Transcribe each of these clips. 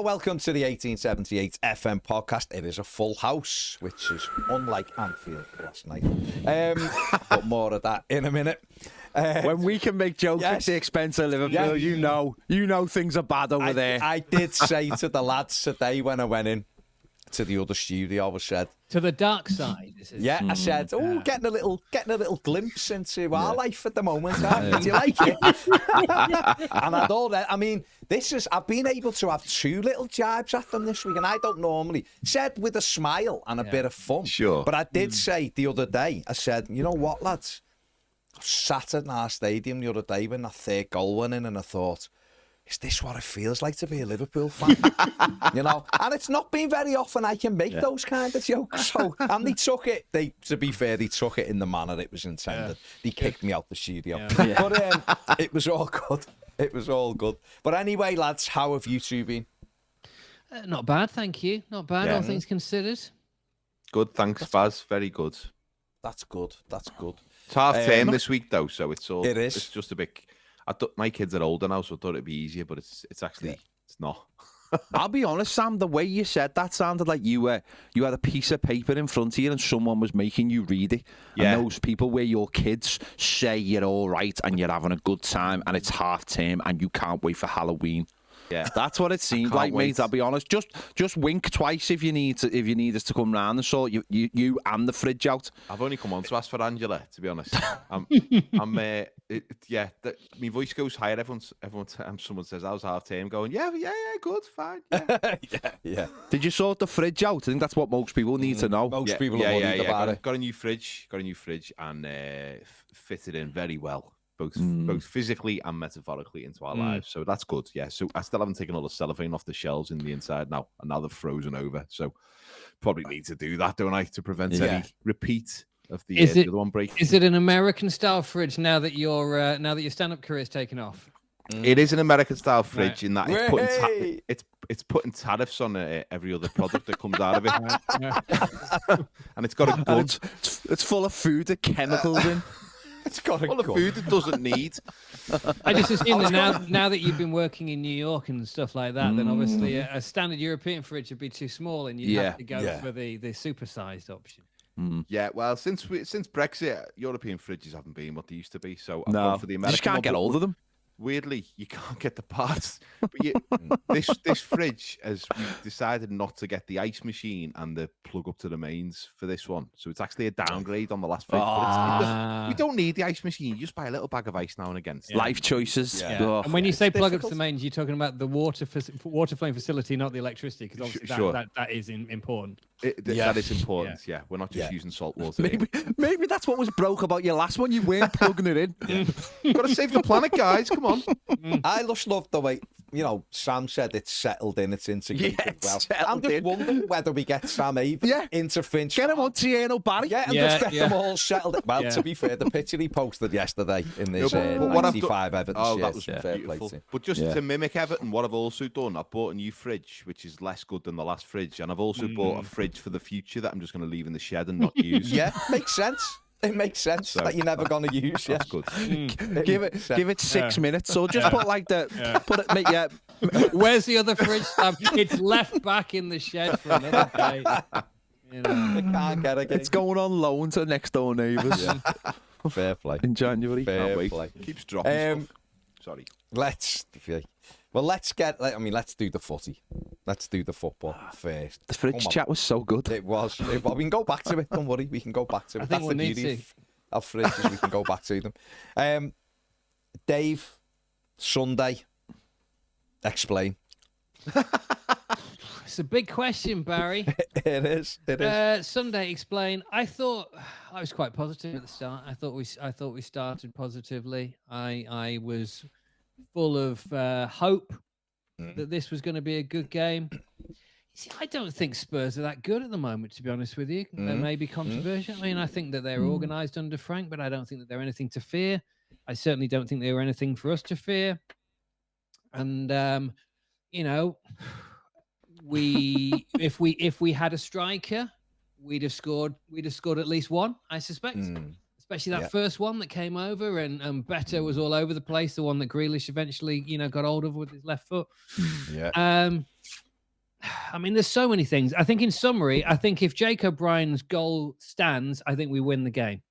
Hello, welcome to the 1878 FM podcast. It is a full house, which is unlike Anfield last night. But more of that in a minute. When we can make jokes at the expense of Liverpool, you know things are bad over there. I did say to the lads today when I went in to the other studio, I said, to the dark side. I said, getting a little glimpse into our life at the moment. Do you like it? And I'd already, I've been able to have two little jibes at them this week, and I don't normally. Said with a smile and a bit of fun. Sure. But I did say the other day, I said, you know what, lads? I sat at our stadium the other day when that third goal went in, and I thought, is this what it feels like to be a Liverpool fan? And it's not been very often I can make those kind of jokes. So, and they took it, to be fair, they took it in the manner it was intended. They kicked me out the studio. But it was all good. It was all good. But anyway, lads, how have you two been? Not bad, thank you. Not bad, all things considered. Good, thanks, Baz. Very good. That's good. It's half term this week, though, so it's It's just a bit. My kids are older now, so I thought it'd be easier, but it's actually it's not. I'll be honest, Sam, the way you said that sounded like you had a piece of paper in front of you and someone was making you read it. Yeah. And those people where your kids say you're all right and you're having a good time and it's half term and you can't wait for Halloween. Yeah, that's what it seemed like, mate. I'll be honest. Just wink twice if you need us to come round and sort you and the fridge out. I've only come on to ask for Angela, to be honest. My voice goes higher. Everyone someone says, "How's half term going?" Yeah, good, fine. Yeah. Did you sort the fridge out? I think that's what most people need to know. Most people are worried about it. Got a new fridge, and fitted in very well. Both physically and metaphorically into our lives. So that's good. Yeah. So I still haven't taken all the cellophane off the shelves in the inside now, and now they're frozen over. So probably need to do that, don't I, to prevent any repeat of the other one breaking. Is it an American style fridge now that your stand-up career's taken off? It is an American style fridge in that it's putting tariffs on every other product that comes out of it, and it's got a good. It's full of food that chemicals in. It's got all the food it doesn't need. I just assume that now that you've been working in New York and stuff like that, then obviously a standard European fridge would be too small, and you'd have to go for the supersized option. Yeah, well, since Brexit, European fridges haven't been what they used to be. So I've gone for the American. You just can't get hold of them. Weirdly, you can't get the parts. But this fridge has decided not to get the ice machine and the plug up to the mains for this one. So it's actually a downgrade on the last fridge. But we don't need the ice machine. You just buy a little bag of ice now and again. Life choices. Yeah. Oh, and when you say plug up to the mains, you're talking about the water flowing facility, not the electricity, because obviously that is important. That is important. Yeah, we're not just using salt water. Maybe that's what was broke about your last one. You weren't plugging it in. Got to save the planet, guys. Come on. I just love the way, Sam said it's settled in, it's integrated well. I'm just wondering whether we get Sam Avon into Finch. Get him on Tiano Barry. And just get them all settled in. Well, to be fair, the picture he posted yesterday in this 95 Everton shirt. That was beautiful. But just to mimic Everton, what I've also done, I've bought a new fridge, which is less good than the last fridge. And I've also bought a fridge for the future that I'm just going to leave in the shed and not use. Yeah, makes sense. It makes sense that you're never going to use. That's good. Give it 6 minutes. So just put like put it. Where's the other fridge? It's left back in the shed for another day. I can't get it. It's going on loan to next door neighbours. Fair play. In January. Fair play. Keeps dropping stuff. Sorry. Let's do the footy. Let's do the football first. The fridge chat was so good. It was. We can go back to it. Don't worry. We can go back to it. I think we'll need to. Of fridges, we can go back to them. Dave, Sunday, explain. It's a big question, Barry. It is. Sunday, explain. I thought I was quite positive at the start. I thought we started positively. I was full of hope that this was going to be a good game. See, I don't think Spurs are that good at the moment, to be honest with you. They may be controversial. I mean, I think that they're organised under Frank, but I don't think that they're anything to fear. I certainly don't think they were anything for us to fear. And if we had a striker, we'd have scored at least one, I suspect. Especially that first one that came over and Beto was all over the place, the one that Grealish eventually, got hold of with his left foot. I mean, there's so many things. I think in summary, I think if Jake O'Brien's goal stands, I think we win the game.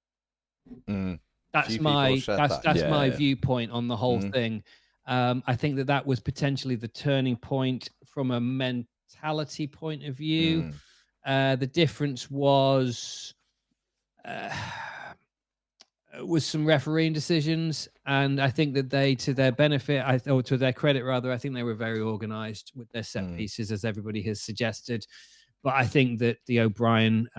That's Few people have said that. that's Yeah, my yeah. viewpoint on the whole thing. I think that was potentially the turning point from a mentality point of view. The difference was some refereeing decisions, and I think that they, to their benefit, or to their credit rather, I think they were very organised with their set pieces, as everybody has suggested. But I think that the O'Brien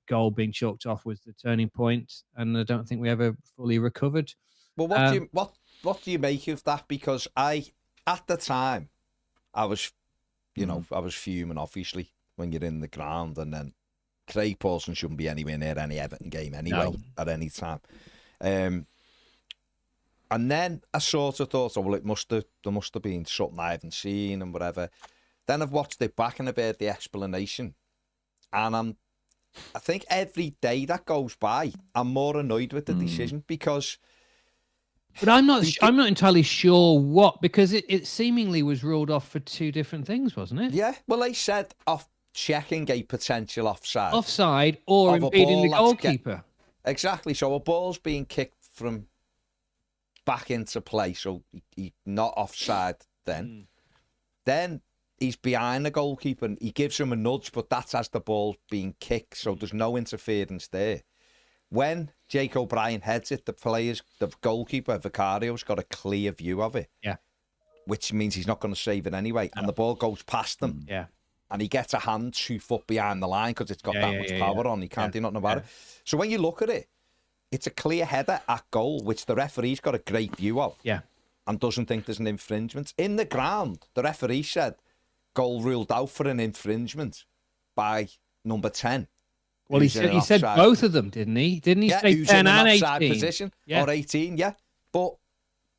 goal being chalked off was the turning point, and I don't think we ever fully recovered. Well, what do you make of that? Because at the time, I was, I was fuming, obviously, when you're in the ground, and then Craig Pawson shouldn't be anywhere near any Everton game anyway, at any time. And then I sort of thought, well, there must have been something I haven't seen and whatever. Then I've watched it back and I've heard the explanation. And I think every day that goes by, I'm more annoyed with the decision because... But I'm not entirely sure what, because it seemingly was ruled off for two different things, wasn't it? Yeah, well, they said off checking a potential offside or of a impeding the ball goalkeeper. Exactly. So a ball's being kicked from back into play, so he's not offside then. Then he's behind the goalkeeper and he gives him a nudge, but that's as the ball's being kicked, so there's no interference there. When Jake O'Brien heads it, the goalkeeper, Vicario's got a clear view of it. Yeah. Which means he's not going to save it anyway. And the ball goes past them. Yeah. And he gets a hand 2 foot behind the line because it's got that much power on. He can't do nothing about it. So when you look at it, it's a clear header at goal, which the referee's got a great view of. Yeah. And doesn't think there's an infringement. In the ground, the referee said goal ruled out for an infringement by number 10. Well, he said both of them, didn't he? Didn't he say 10 and 18? Position, or 18, yeah. But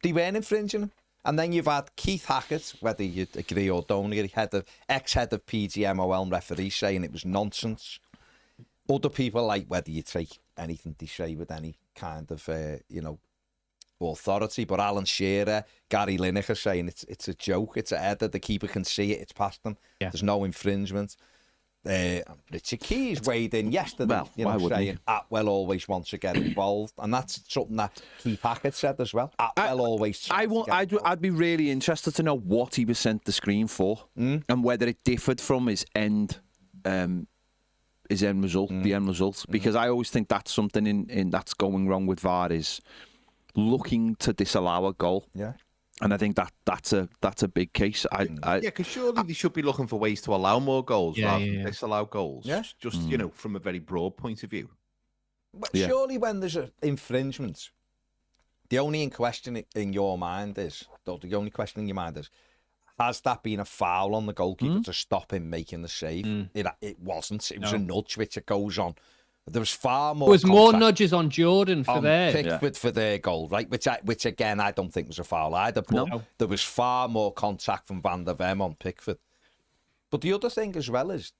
they weren't infringing him. And then you've had Keith Hackett, whether you agree or don't agree, ex-head of PGMOL referee, saying it was nonsense. Other people, like, whether you take anything they say with any kind of, authority, but Alan Shearer, Gary Lineker saying it's a joke, it's a header, the keeper can see it, it's past them, there's no infringement. Richard Keys weighed in yesterday, saying Atwell always wants to get involved, and that's something that Keith Hackett said as well. Atwell always. I'd be really interested to know what he was sent the screen for, and whether it differed from his end result, the end result, because I always think that's something in that's going wrong with VAR is looking to disallow a goal. Yeah. And I think that's a big case. Because surely they should be looking for ways to allow more goals rather than disallow goals. Yeah. Just from a very broad point of view. But surely when there's an infringement, the only question in your mind is, has that been a foul on the goalkeeper to stop him making the save? It wasn't. It was a nudge, which it goes on. There was far more. There was more nudges on Jordan for Pickford for their goal, right? Which again, I don't think was a foul either. But there was far more contact from Van der Ven on Pickford. But the other thing as well is,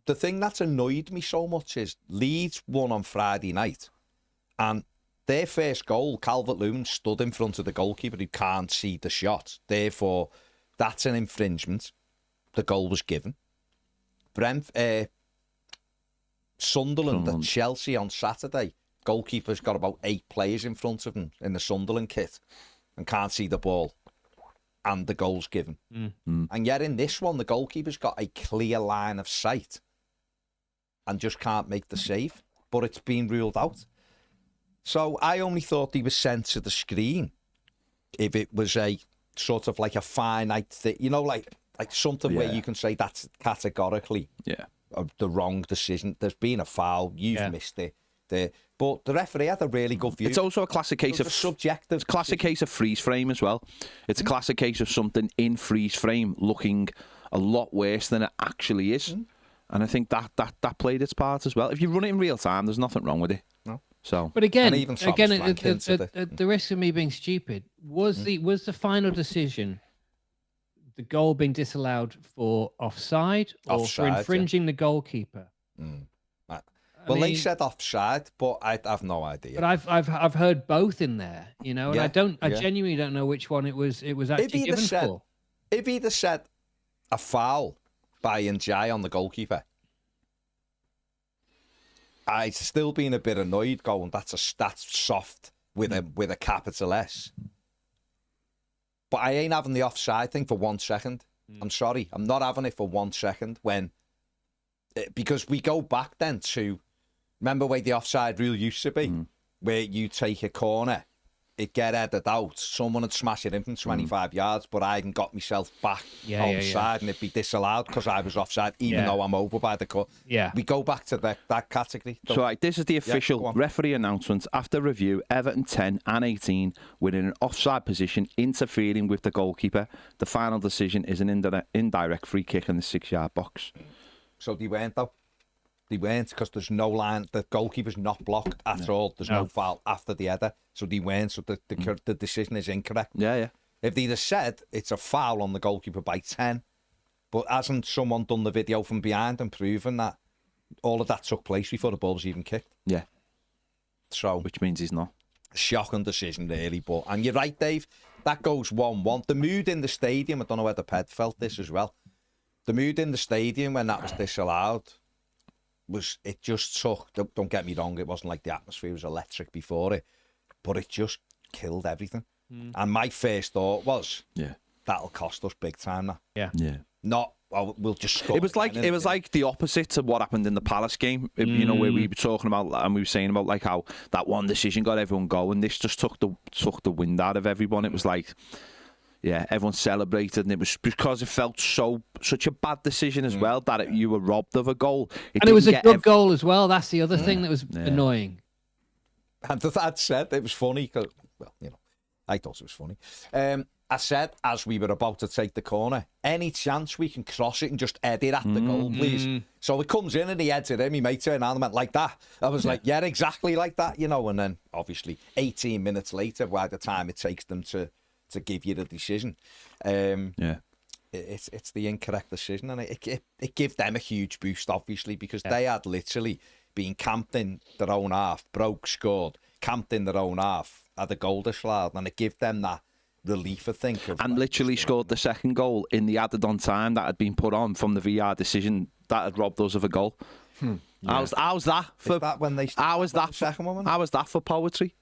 the thing that's annoyed me so much is Leeds won on Friday night, and their first goal, Calvert-Lewin stood in front of the goalkeeper who can't see the shot. Therefore, that's an infringement. The goal was given. Sunderland and Chelsea on Saturday, goalkeeper's got about 8 players in front of him in the Sunderland kit and can't see the ball, and the goal's given. And yet in this one, the goalkeeper's got a clear line of sight and just can't make the save, but it's been ruled out. So I only thought he was sent to the screen if it was a sort of like a finite thing, like something where you can say that's categorically the wrong decision. There's been a foul, you've missed it. But the referee had a really good view. It's also a classic case of subjective. Classic case of freeze frame as well. It's a classic case of something in freeze frame looking a lot worse than it actually is. And I think that played its part as well. If you run it in real time, there's nothing wrong with it. No. So, but again, at the risk of me being stupid was the final decision. The goal being disallowed for offside or for infringing the goalkeeper. They said offside, but I have no idea. But I've heard both in there, and I genuinely don't know which one it was actually given for. If he'd have said a foul by Njai on the goalkeeper, I'd still been a bit annoyed going, that's soft with a capital S. But I ain't having the offside thing for 1 second. I'm sorry. I'm not having it for 1 second because we go back then to, remember where the offside rule used to be, where you take a corner, it get headed out, someone would smash it in from 25 yards, but I hadn't got myself back onside and it'd be disallowed because I was offside, even though I'm over by the cut. Yeah. We go back to that category. So right, this is the official referee announcement. After review, Everton 10 and 18 were in an offside position, interfering with the goalkeeper. The final decision is an indirect free kick in the 6-yard box. So they weren't, though. They weren't, because there's no line. The goalkeeper's not blocked at all. There's no foul after the header. So they weren't. So the decision is incorrect. Yeah. If they'd have said it's a foul on the goalkeeper by 10, but hasn't someone done the video from behind and proven that all of that took place before the ball was even kicked? Yeah. So, which means he's not. Shocking decision, really. And you're right, Dave. That goes 1-1. The mood in the stadium, I don't know whether Ped felt this as well. The mood in the stadium when that was disallowed it just took, don't get me wrong, it wasn't like the atmosphere was electric before it, but it just killed everything. And my first thought was, that'll cost us big time now. Yeah. Not, we'll just score. It was like the opposite of what happened in the Palace game, you know, where we were talking about, and we were saying about like how that one decision got everyone going. This just took the wind out of everyone. It was like, everyone celebrated, and it was because it felt such a bad decision as well that you were robbed of a goal. And it was a good goal as well. That's the other thing that was annoying. And that said, it was funny because, well, you know, I thought it was funny. I said, as we were about to take the corner, any chance we can cross it and just head it at the goal, please? So it comes in and he heads it in. He might turn around and went like that. I was like, yeah, exactly like that, you know. And then, obviously, 18 minutes later, by the time it takes them to give you the decision, it's the incorrect decision, and it gave them a huge boost, obviously, because they had literally been camped in their own half, scored, camped in their own half, had a goal disallowed, and it gave them that relief, I think. And literally scored the second goal in the added on time that had been put on from the VR decision that had robbed us of a goal. How's that for? Is that when they how was that the second one? How was that for poetry?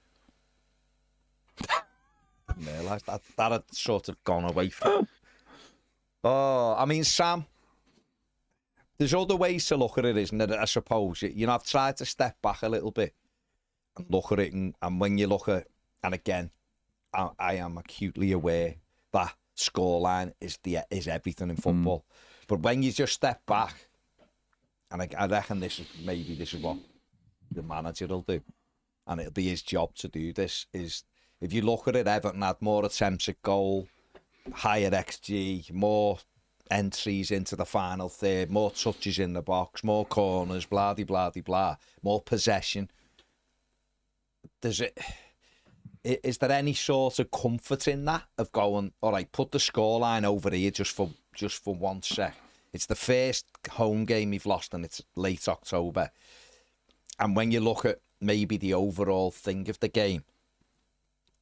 Realised that had sort of gone away from. Oh, I mean, Sam, there's other ways to look at it, isn't there? I suppose I've tried to step back a little bit and look at it, and when you look at, and again, I am acutely aware that scoreline is everything in football. But when you just step back, and I reckon this is what the manager will do, and it'll be his job to do this, is if you look at it, Everton had more attempts at goal, higher XG, more entries into the final third, more touches in the box, more corners, blah, de, blah, de, blah, more possession. Is there any sort of comfort in that, of going, all right, put the scoreline over here just for 1 sec? It's the first home game we've lost, and it's late October. And when you look at maybe the overall thing of the game,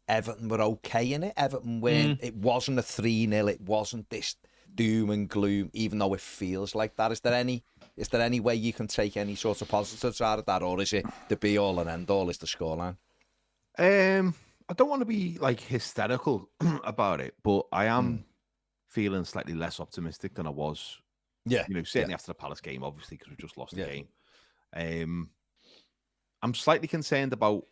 Everton were okay in it. Everton weren't. It wasn't a 3-0. It wasn't this doom and gloom, even though it feels like that. Is there any way you can take any sort of positives out of that, or is it the be all and end all is the scoreline? I don't want to be like hysterical about it, but I am feeling slightly less optimistic than I was. Yeah, certainly after the Palace game, obviously, because we just lost the game. I'm slightly concerned about.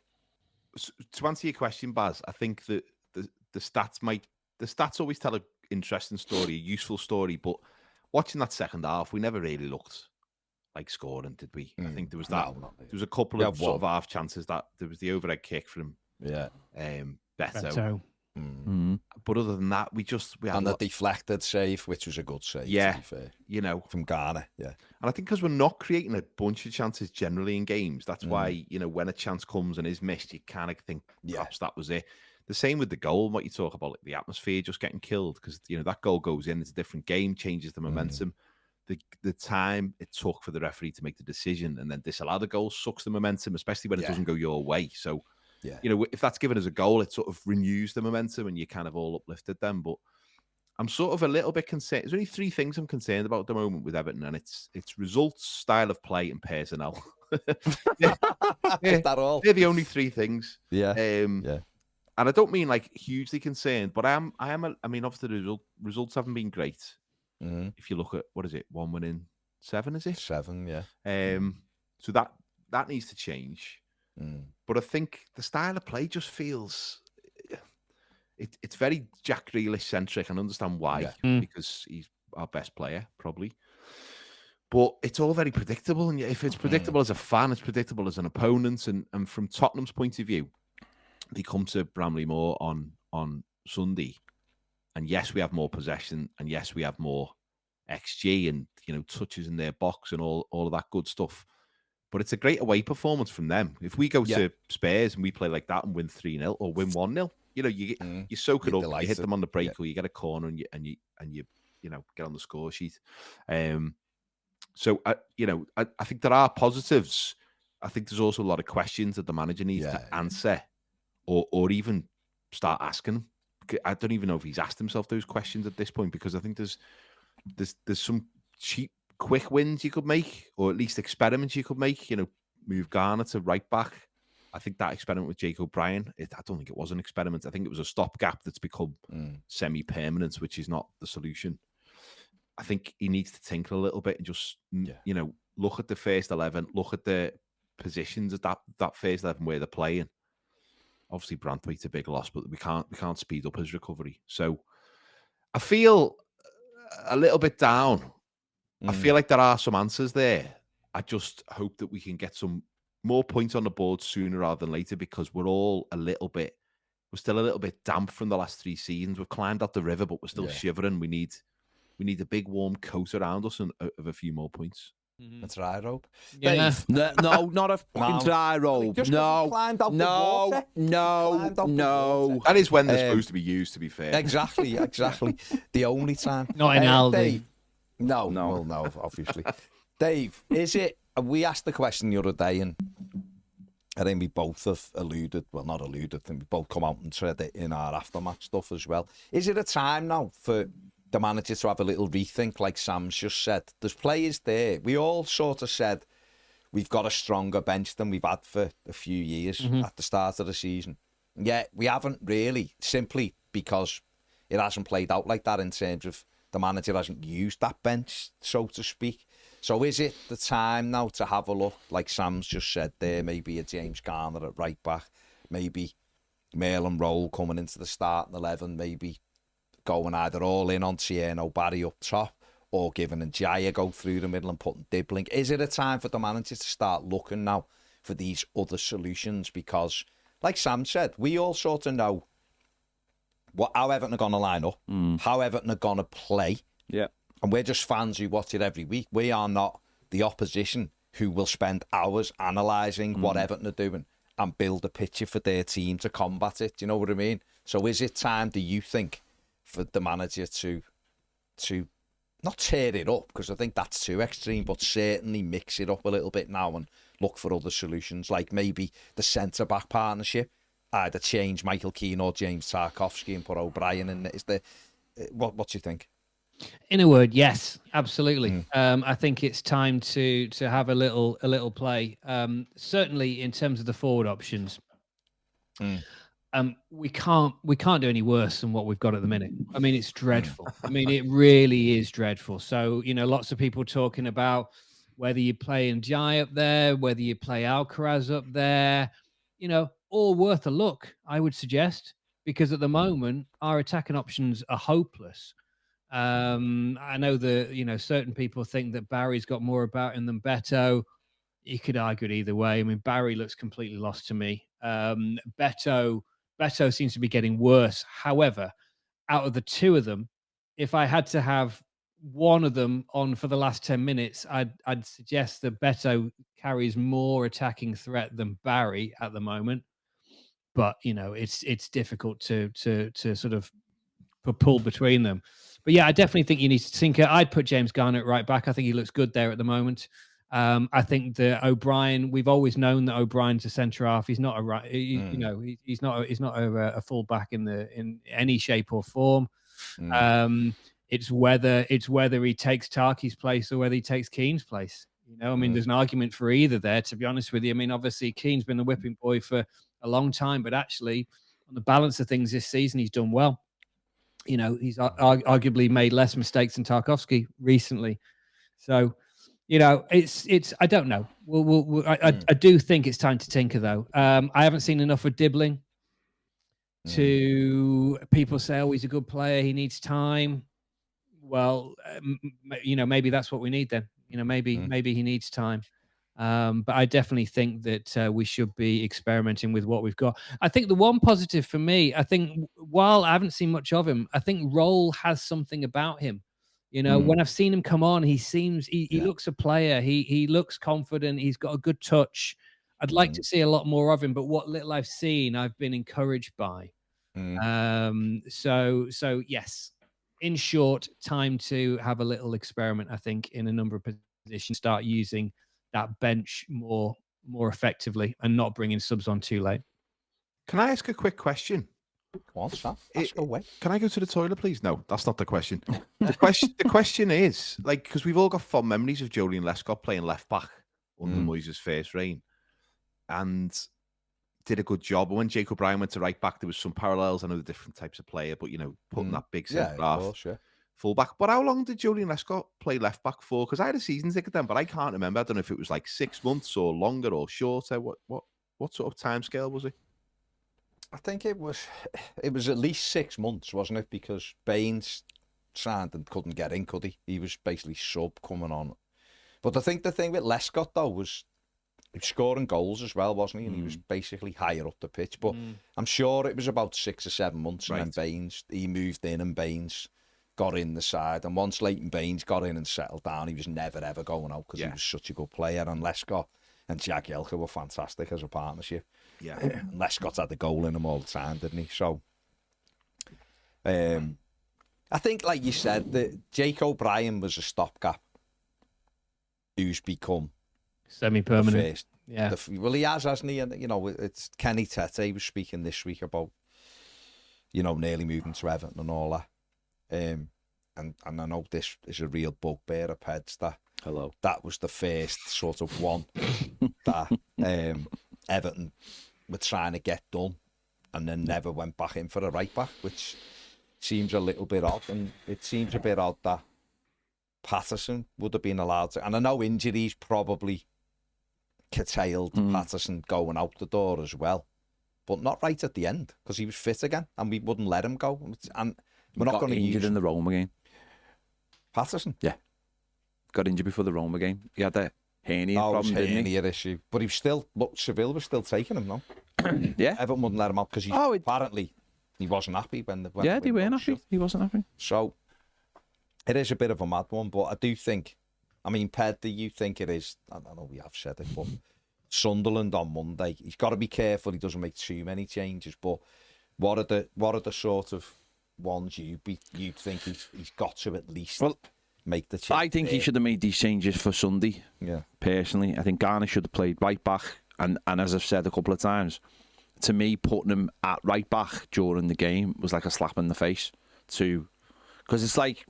To answer your question, Baz, I think that the stats always tell an interesting story, a useful story, but watching that second half, we never really looked like scoring, did we? I think there was that. There was a couple of sort of half chances that there was the overhead kick from Beto. But other than that, we had the deflected save, which was a good save. Yeah, to be fair. From Ghana. Yeah, and I think because we're not creating a bunch of chances generally in games, that's why when a chance comes and is missed, you kind of think perhaps that was it. The same with the goal, what you talk about, like the atmosphere just getting killed, because that goal goes in, it's a different game, changes the momentum. The time it took for the referee to make the decision and then disallow the goal sucks the momentum, especially when it doesn't go your way. So. Yeah. If that's given as a goal, it sort of renews the momentum and you're kind of all uplifted then. But I'm sort of a little bit concerned. There's only 3 things I'm concerned about at the moment with Everton, and it's results, style of play, and personnel. Yeah. Is that all? They're the only 3 things. Yeah. And I don't mean like hugely concerned, but I mean, obviously the results haven't been great. Mm-hmm. If you look at, what is it, 1 win in 7, is it? 7, yeah. So that needs to change. But I think the style of play just feels it's very Jack Grealish centric. I understand why, because he's our best player probably. But it's all very predictable, and if it's predictable as a fan, it's predictable as an opponent. And from Tottenham's point of view, they come to Bramley Moore on Sunday, and yes, we have more possession, and yes, we have more XG and touches in their box and all of that good stuff. But it's a great away performance from them. If we go to Spurs and we play like that and win 3-0 or win 1-0, you soak it up, you hit them on the break, or you get a corner and you get on the score sheet. So I think there are positives. I think there's also a lot of questions that the manager needs to answer, or even start asking him. I don't even know if he's asked himself those questions at this point, because I think there's some cheap, quick wins you could make, or at least experiments you could make. Move Garner to right back. I think that experiment with Jake O'Brien, I don't think it was an experiment. I think it was a stopgap that's become semi-permanent, which is not the solution. I think he needs to tinker a little bit and just, look at the first 11, look at the positions of that first 11 where they're playing. Obviously, Branthwaite's a big loss, but we can't speed up his recovery. So I feel a little bit down. I feel like there are some answers there. I just hope that we can get some more points on the board sooner rather than later, because we're still a little bit damp from the last 3 seasons. We've climbed up the river, but we're still shivering. We need a big warm coat around us and of a few more points. A dry rope. Yeah. No, not a fucking dry rope. No. That is when they're supposed to be used, to be fair. Exactly. The only time. Not in Aldi. Dave, no. Well, no, obviously. Dave, we asked the question the other day, and I think we both have not alluded, I think we both come out and said it in our aftermatch stuff as well. Is it a time now for the manager to have a little rethink, like Sam's just said? There's players there. We all sort of said we've got a stronger bench than we've had for a few years at the start of the season. Yeah, we haven't really, simply because it hasn't played out like that in terms of the manager hasn't used that bench, so to speak. So is it the time now to have a look, like Sam's just said there, maybe a James Garner at right back, maybe Merlin Roll coming into the starting 11, maybe going either all in on Tierno Barry up top, or giving Njaya go through the middle and putting Dibbling? Is it a time for the manager to start looking now for these other solutions? Because, like Sam said, we all sort of know how Everton are going to line up, how Everton are going to play. Yeah. And we're just fans who watch it every week. We are not the opposition who will spend hours analysing what Everton are doing and build a picture for their team to combat it. Do you know what I mean? So is it time, do you think, for the manager to not tear it up, because I think that's too extreme, but certainly mix it up a little bit now and look for other solutions, like maybe the centre-back partnership, either change Michael Keane or James Tarkowski and put O'Brien in? What do you think? In a word, yes, absolutely. I think it's time to have a little play. Certainly in terms of the forward options. We can't do any worse than what we've got at the minute. I mean, it's dreadful. I mean, it really is dreadful. So, lots of people talking about whether you play Njai up there, whether you play Alcaraz up there, all worth a look, I would suggest, because at the moment our attacking options are hopeless. I know that, certain people think that Barry's got more about him than Beto. You could argue it either way. I mean, Barry looks completely lost to me. Beto seems to be getting worse. However, out of the two of them, if I had to have one of them on for the last 10 minutes, I'd suggest that Beto carries more attacking threat than Barry at the moment. But, it's difficult to sort of pull between them. But yeah, I definitely think you need to tinker. I'd put James Garner at right back. I think he looks good there at the moment. I think that O'Brien, we've always known that O'Brien's a centre half. He's not a right, he's not a full back in any shape or form. It's whether he takes Tarky's place or whether he takes Keane's place. You know, I mean, there's an argument for either there, to be honest with you. I mean, obviously, Keane's been the whipping boy for a long time, but actually, on the balance of things this season, he's done well. You know, he's arguably made less mistakes than Tarkowski recently. So, you know, it's. I don't know. I do think it's time to tinker, though. I haven't seen enough of Dibbling. To people say, oh, he's a good player, he needs time. Well, you know, maybe that's what we need then. You know, maybe he needs time. But I definitely think that we should be experimenting with what we've got. I think the one positive for me, I think, while I haven't seen much of him, I think Roll has something about him. You know, when I've seen him come on, he looks a player. He looks confident. He's got a good touch. I'd like to see a lot more of him, but what little I've seen, I've been encouraged by. So yes, in short, time to have a little experiment, I think, in a number of positions, start using that bench more effectively and not bringing subs on too late. Can I ask a quick question? What's that? Ask away. Can I go to the toilet, please? No, that's not the question. The question is, like, because we've all got fond memories of Joleon Lescott playing left back under Moyes' first reign, and did a good job. And when Jacob Ryan went to right back, there was some parallels. I know the different types of player, but, you know, putting that big centre half full back. But how long did Joleon Lescott play left back for? Because I had a season ticket then, but I can't remember. I don't know if it was like 6 months or longer or shorter. What sort of time scale was it? I think it was at least 6 months, wasn't it? Because Baines signed and couldn't get in, could he? He was basically sub coming on. But I think the thing with Lescott, though, was he was scoring goals as well, wasn't he? And he was basically higher up the pitch. But I'm sure it was about 6 or 7 months. And then Baines, he moved in and Baines got in the side. And once Leighton Baines got in and settled down, he was never, ever going out because he was such a good player. And Lescott and Jagielka were fantastic as a partnership. Yeah. And Lescott had the goal in him all the time, didn't he? So, I think, like you said, that Jake O'Brien was a stopgap who's become semi-permanent. Well, he has, hasn't he? And, you know, it's Kenny Tete was speaking this week about, you know, nearly moving to Everton and all that. And I know this is a real bugbear of Peds that was the first sort of one that Everton were trying to get done and then never went back in for a right back, which seems a little bit odd. And it seems a bit odd that Patterson would have been allowed to. And I know injuries probably curtailed Patterson going out the door as well, but not right at the end because he was fit again and we wouldn't let him go. And we're not going to injured in the Roma game. Patterson? Yeah. Got injured before the Roma game. He had a hernia problem, didn't he? Issue. But he was still, Seville was still taking him, no? Yeah. Everton wouldn't let him out because apparently he wasn't happy when they weren't happy. He wasn't happy. So it is a bit of a mad one, but I do think, I mean, Ped, do you think it is? I know we have said it, but Sunderland on Monday, he's got to be careful he doesn't make too many changes. But what are the sort of ones you'd think he's got to at least make the change? I think he should have made these changes for Sunday. Yeah. Personally, I think Garner should have played right back, and as I've said a couple of times, to me, putting him at right back during the game was like a slap in the face. Because it's like,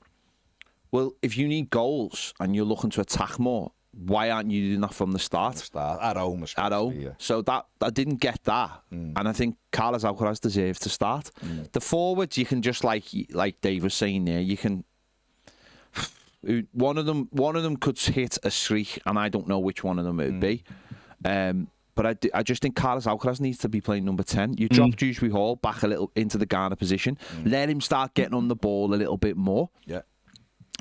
well, if you need goals and you're looking to attack more, why aren't you doing that from the start? At home, especially. At home. Yeah. So that I didn't get that. And I think Carlos Alcaraz deserves to start. The forwards, you can just like Dave was saying there, you can. One of them could hit a streak, and I don't know which one of them it would be. But I just think Carlos Alcaraz needs to be playing number 10. You drop Dewsbury Hall back a little into the Garner position. Let him start getting on the ball a little bit more. Yeah.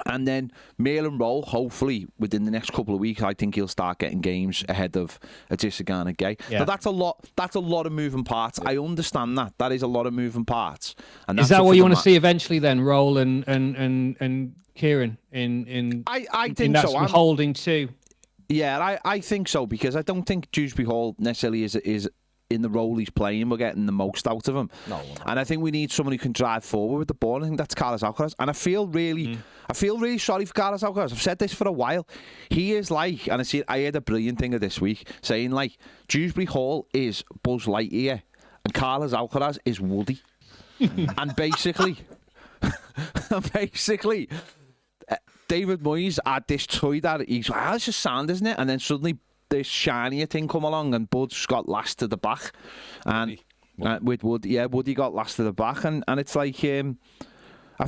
And then Mail and Roll, hopefully, within the next couple of weeks, I think he'll start getting games ahead of Adissa Garner Gay. Yeah. But that's a lot of moving parts. Yeah. I understand that. That is a lot of moving parts. And is that what you want to see eventually then, Roll and Kieran in I think so. I'm holding two. Yeah, I think so, because I don't think Dewsbury Hall necessarily is in the role he's playing. We're getting the most out of him. No. And I think we need someone who can drive forward with the ball. I think that's Carlos Alcaraz. And I feel really sorry for Carlos Alcaraz. I've said this for a while. He is like, and I heard a brilliant thing of this week, saying like, Dewsbury Hall is Buzz Lightyear and Carlos Alcaraz is Woody. And basically, Basically, David Moyes had this toy that he's like, it's just sand, isn't it? And then suddenly this shinier thing come along, and Bud's got last to the back, and with Woody got last to the back, and it's like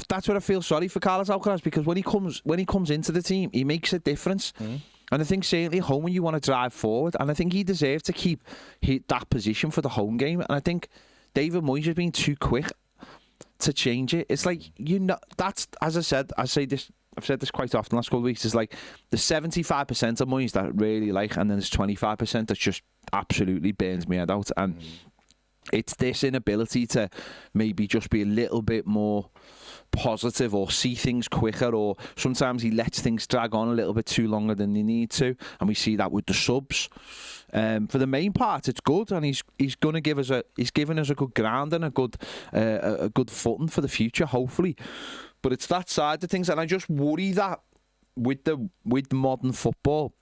that's what I feel sorry for Carlos Alcaraz, because when he comes into the team, he makes a difference. And I think certainly home, when you want to drive forward, and I think he deserves to keep that position for the home game. And I think David Moyes has been too quick to change it. It's like, that's, as I've said this quite often the last couple of weeks, is like the 75% of Moyes that I really like, and then there's 25% that just absolutely burns me head out. And it's this inability to maybe just be a little bit more positive or see things quicker, or sometimes he lets things drag on a little bit too longer than they need to, and we see that with the subs. For the main part, it's good, and he's going to give us he's given us a good ground and a good footing for the future, hopefully. But it's that side of things, and I just worry that with modern football,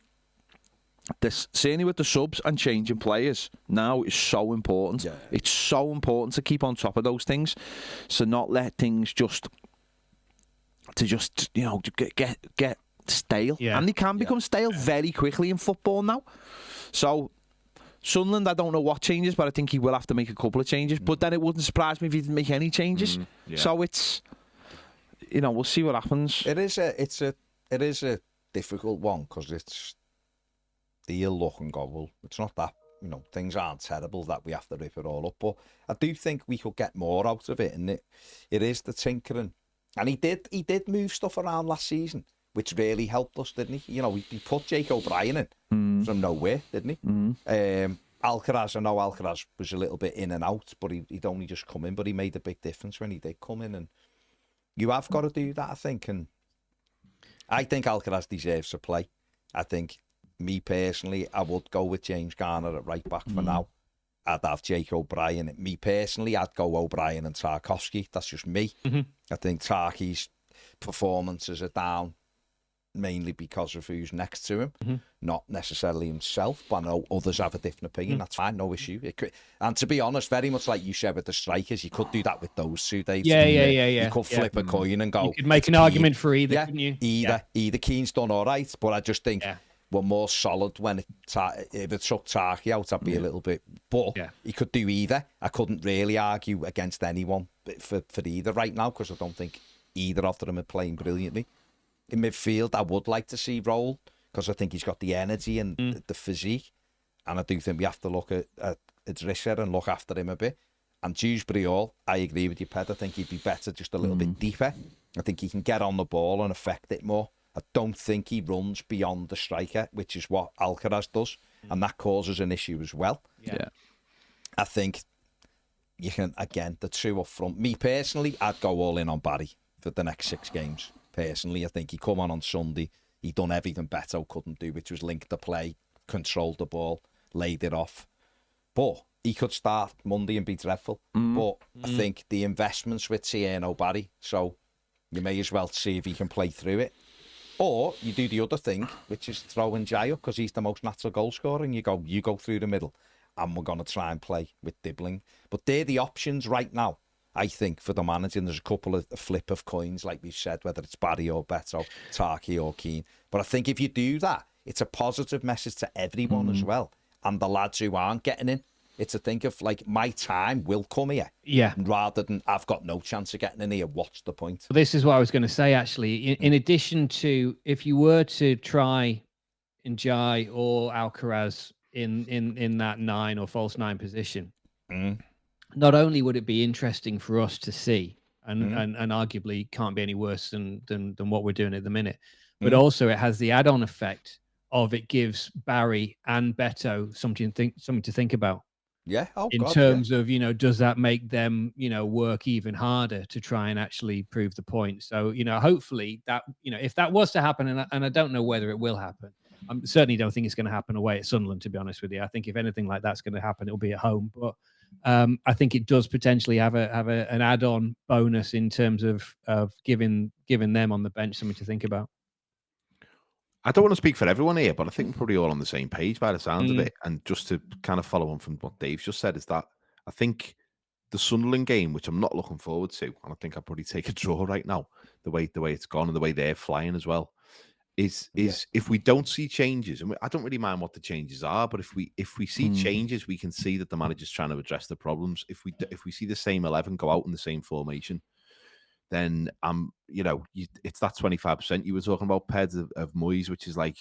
this, certainly with the subs and changing players now, is so important. Yeah. It's so important to keep on top of those things, so not let things just get stale. Yeah. And they can become stale very quickly in football now. So Sunderland, I don't know what changes, but I think he will have to make a couple of changes. But then it wouldn't surprise me if he didn't make any changes. So it's, we'll see what happens. It is a difficult one, because it's, you'll look and go, well, it's not that, things aren't terrible that we have to rip it all up. But I do think we could get more out of it, and it is the tinkering. And he did move stuff around last season, which really helped us, didn't he? He put Jake O'Brien in from nowhere, didn't he? Alcaraz, I know Alcaraz was a little bit in and out, but he'd only just come in, but he made a big difference when he did come in. And you have got to do that, I think. And I think Alcaraz deserves to play. I think, me personally, I would go with James Garner at right back for now. I'd have Jake O'Brien. Me personally, I'd go O'Brien and Tarkowski. That's just me. I think Tarky's performances are down mainly because of who's next to him, not necessarily himself. But I know others have a different opinion. That's fine, no issue. And to be honest, very much like you said with the strikers, you could do that with those two, Dave. Yeah. You could flip a coin and go. You could make an argument for either, couldn't you? Either Keane's done all right, but I just think we're more solid when if it took Tarky out, I'd be a little bit. But he could do either. I couldn't really argue against anyone for either right now, because I don't think either of them are playing brilliantly. In midfield, I would like to see Roll, because I think he's got the energy and the physique, and I do think we have to look at Idrissa and look after him a bit. And Dewsbury Hall, I agree with you, Ped. I think he'd be better just a little bit deeper. I think he can get on the ball and affect it more. I don't think he runs beyond the striker, which is what Alcaraz does, and that causes an issue as well. Yeah. I think you can, again, the two up front. Me personally, I'd go all in on Barry for the next 6 games. Personally, I think he come on Sunday, he done everything Beto couldn't do, which was link the play, controlled the ball, laid it off. But he could start Monday and be dreadful. But I think the investments with Tierno Barry, so you may as well see if he can play through it. Or you do the other thing, which is throw in Jai up, because he's the most natural goal scorer, and you go through the middle, and we're going to try and play with Dibbling. But they're the options right now, I think, for the manager. And there's a couple of flip of coins, like we've said, whether it's Barry or Beto, Tarky or Keane. But I think if you do that, it's a positive message to everyone as well. And the lads who aren't getting in, it's a think of, like, my time will come here. Yeah. Rather than I've got no chance of getting in here. What's the point? Well, this is what I was going to say, actually. In addition to, if you were to try Njai or Alcaraz in that 9 or false 9 position, not only would it be interesting for us to see, and arguably can't be any worse than what we're doing at the minute, but also it has the add-on effect of, it gives Barry and Beto something to think about. Yeah. In terms of, does that make them, work even harder to try and actually prove the point? So, hopefully that, if that was to happen, and I don't know whether it will happen, I certainly don't think it's going to happen away at Sunderland, to be honest with you. I think if anything like that's going to happen, it'll be at home. But I think it does potentially have an add-on bonus in terms of giving them on the bench something to think about. I don't want to speak for everyone here, but I think we're probably all on the same page by the sound of it. And just to kind of follow on from what Dave just said, is that I think the Sunderland game, which I'm not looking forward to, and I think I'd probably take a draw right now, the way it's gone and the way they're flying as well, is if we don't see changes, and I don't really mind what the changes are, but if we see changes, we can see that the manager's trying to address the problems. If we see the same 11 go out in the same formation, then it's that 25% you were talking about, Ped, of Moyes, which is like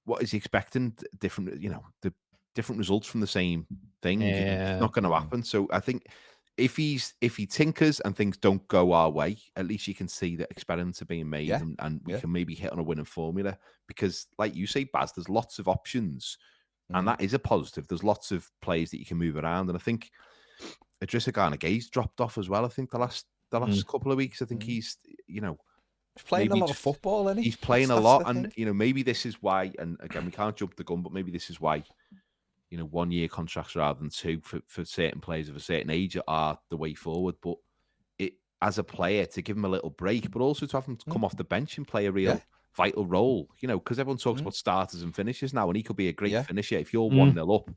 what is he expecting? Different, the different results from the same thing. Yeah. It's not going to happen. So I think if he tinkers and things don't go our way, at least you can see that experiments are being made, and we can maybe hit on a winning formula. Because, like you say, Baz, there's lots of options, and that is a positive. There's lots of players that you can move around, and I think Idrissa Gana Gay's dropped off as well. I think the last couple of weeks, I think he's he's playing a lot of football, isn't he? He's playing a lot, and maybe this is why. And again, we can't jump the gun, but maybe this is why 1 year contracts rather than 2 for certain players of a certain age are the way forward. But as a player, to give him a little break, but also to have him come off the bench and play a real vital role, because everyone talks about starters and finishers now, and he could be a great finisher. If you're 1-0 up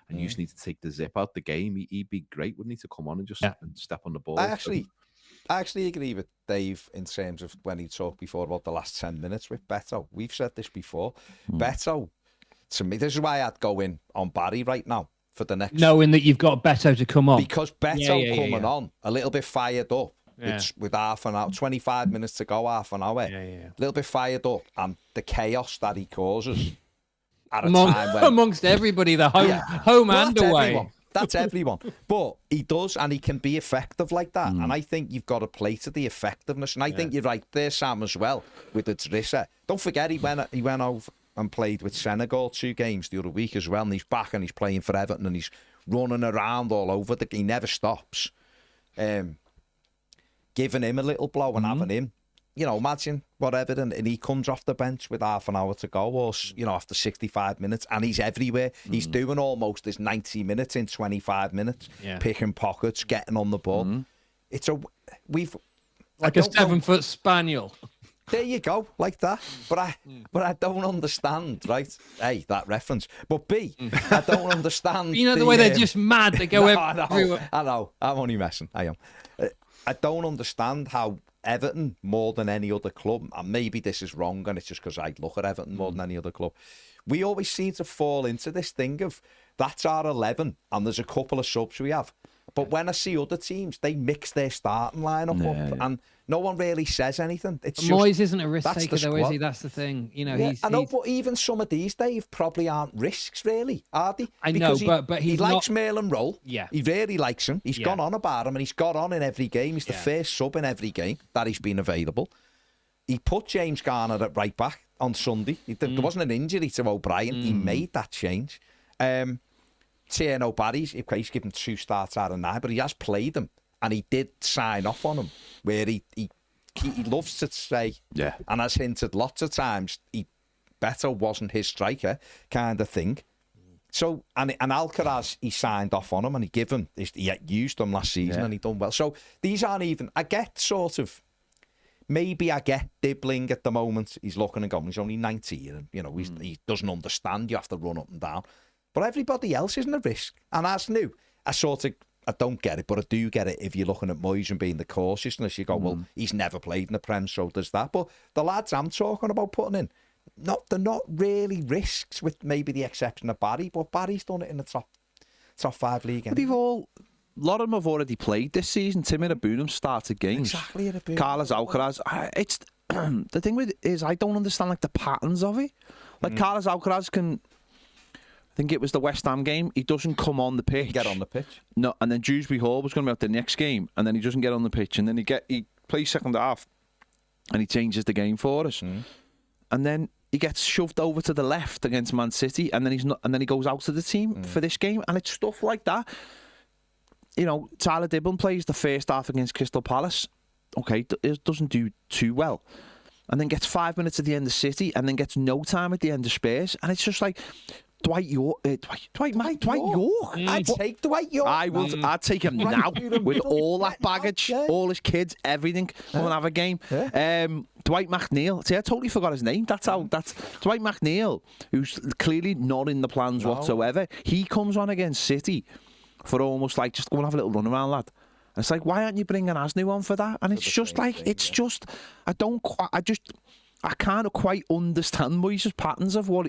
and you just need to take the zip out the game, he'd be great, wouldn't he, to come on and just step on the ball. I actually agree with Dave in terms of when he talked before about the last 10 minutes with Beto. We've said this before. Beto, to me, this is why I'd go in on Barry right now for the next... Knowing that you've got Beto to come on. Because Beto coming on, a little bit fired up, with half an hour, 25 minutes to go, half an hour, a little bit fired up, and the chaos that he causes at a time when... Amongst everybody, the home and away. That's everyone. But he does, and he can be effective like that. And I think you've got to play to the effectiveness. And I think you're right there, Sam, as well, with the Idrissa. Don't forget, he went over and played with Senegal 2 games the other week as well. And he's back and he's playing for Everton and he's running around all over. He never stops. Giving him a little blow and having him, imagine whatever, and he comes off the bench with half an hour to go, or after 65 minutes, and he's everywhere. He's doing almost his 90 minutes in 25 minutes, picking pockets, getting on the ball. It's a 7-foot spaniel. There you go, like that. But I don't understand, right? A, that reference. But B, I don't understand. The way they're just mad. They go everywhere. I know. I'm only messing. I am. I don't understand how Everton, more than any other club, and maybe this is wrong, and it's just because I look at Everton more than any other club, we always seem to fall into this thing of that's our 11, and there's a couple of subs we have. But when I see other teams, they mix their starting lineup up, and no one really says anything. It's just, Moyes isn't a risk taker, though, is he? That's the thing. I know, but even some of these, Dave, probably aren't risks, really, are they? I know, but he likes Merlin Roll. Yeah. He really likes him. He's gone on about him, and he's got on in every game. He's the first sub in every game that he's been available. He put James Garner at right back on Sunday. There wasn't an injury to O'Brien. He made that change. Tierno Barry's, he's given 2 starts out of 9, but he has played them, and he did sign off on him, where he loves to say, and has hinted lots of times, Beto wasn't his striker, kind of thing. So, and Alcaraz, he signed off on him, and he used him last season, and he done well. So these aren't even, I get Dibbling at the moment. He's looking and going, he's only 19, and he doesn't understand. You have to run up and down. But everybody else isn't a risk. And as new, I don't get it, but I do get it if you're looking at Moyes and being the cautiousness. You go, well, he's never played in the Prem, so there's that. But the lads I'm talking about putting in, they're not really risks, with maybe the exception of Barry, but Barry's done it in the top 5 league. But a lot of them have already played this season. Timmy Abunam started games. Exactly. Carlos Alcaraz. It's the thing with it is I don't understand the patterns of it. Carlos Alcaraz can. I think it was the West Ham game. He doesn't come on the pitch. Get on the pitch. No, and then Dewsbury Hall was going to be out the next game, and then he doesn't get on the pitch, and then he plays second half, and he changes the game for us, and then he gets shoved over to the left against Man City, and then he goes out to the team for this game, and it's stuff like that. Tyler Dibble plays the first half against Crystal Palace. Okay, it doesn't do too well, and then gets 5 minutes at the end of City, and then gets no time at the end of Spurs, and it's just like. Dwight York. I'd take Dwight York. I'd take him now with all that baggage, all his kids, everything. Come and have a game. Dwight McNeil. See, I totally forgot his name. That's Dwight McNeil, who's clearly not in the plans whatsoever. He comes on against City, for almost like, just go and have a little run around, lad. And it's like, why aren't you bringing Asnu on for that? And it's just like, just, I can't quite understand Moyes' patterns of what,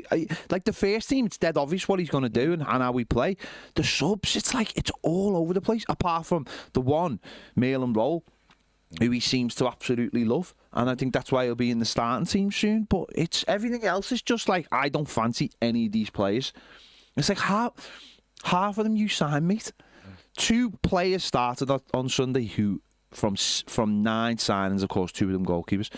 like the first team, it's dead obvious what he's going to do and how we play. The subs, it's like, it's all over the place, apart from the one, Malin Roll, who he seems to absolutely love. And I think that's why he'll be in the starting team soon. But it's everything else is just like, I don't fancy any of these players. It's like half of them you sign, mate. 2 players started on Sunday who, from 9 signings, of course, 2 of them goalkeepers,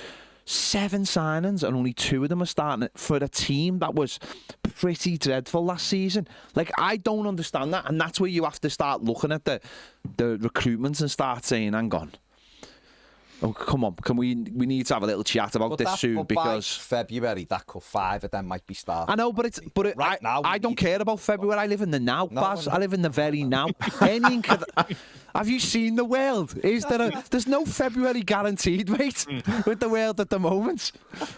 7 signings, and only 2 of them are starting for a team that was pretty dreadful last season. Like, I don't understand that. And that's where you have to start looking at the recruitments and start saying, hang on. Oh, come on! We need to have a little chat about this soon, because by February, that could 5 of them might be starting. I know, but right now I don't care about February. I live in the now, Baz. I live in the very now. Have you seen the world? There's no February guaranteed, mate, with the world at the moment.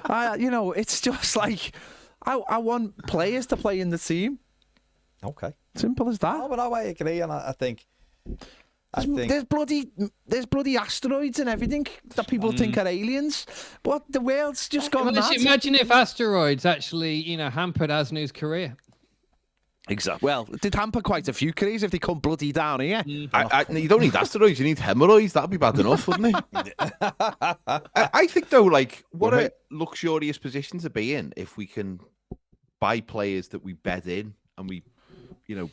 It's just like I want players to play in the team. Okay, simple as that. No, but I agree, and I think. There's bloody asteroids and everything that people think are aliens, but the world's just gone mad. Imagine if asteroids actually, hampered Asnu's career. Exactly. Well, it did hamper quite a few careers if they come bloody down here. You don't need asteroids, you need hemorrhoids. That'd be bad enough, wouldn't it? I think, though, like, what a luxurious position to be in if we can buy players that we bed in and we,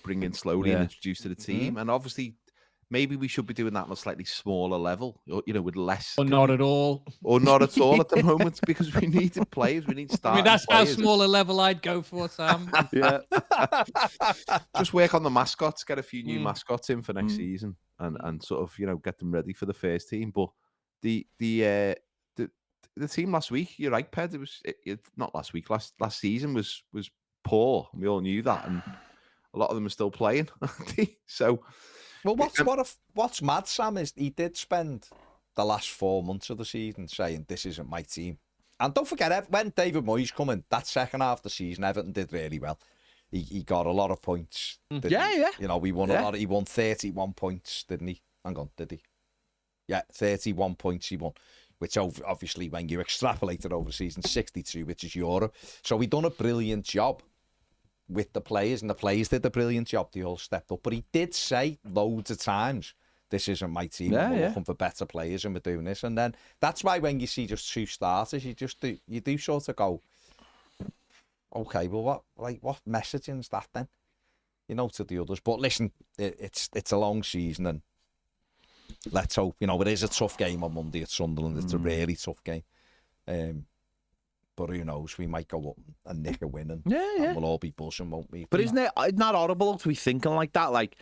bring in slowly and introduce to the team. And obviously, maybe we should be doing that on a slightly smaller level, with less. Or not at all. Or not at all at the moment, because we need players. We need stars. That's how small a level I'd go for, Sam. Yeah. Just work on the mascots, get a few new mascots in for next season, and sort of, get them ready for the first team. But the team last week, you're right, Ped. It not last week. Last season was poor. We all knew that, and a lot of them are still playing. So. Well, what's mad, Sam, is he did spend the last 4 months of the season saying, this isn't my team. And don't forget, when David Moyes come in, that second half of the season, Everton did really well. He got a lot of points. Yeah. We won a lot. He won 31 points, didn't he? Hang on, did he? Yeah, 31 points he won, which obviously, when you extrapolate it over the season, 62, which is Europe. So he done a brilliant job with the players, and the players did a brilliant job. They all stepped up. But he did say loads of times, this isn't my team. We're looking for better players, and we're doing this. And then that's why when you see just 2 starters, you do sort of go, okay, well, what messaging is that then? To the others. But listen, it's a long season, and let's hope. It is a tough game on Monday at Sunderland. It's a really tough game. But who knows? We might go up and nick a win, and we'll all be buzzing, won't we? But isn't it not horrible to be thinking like that? Like,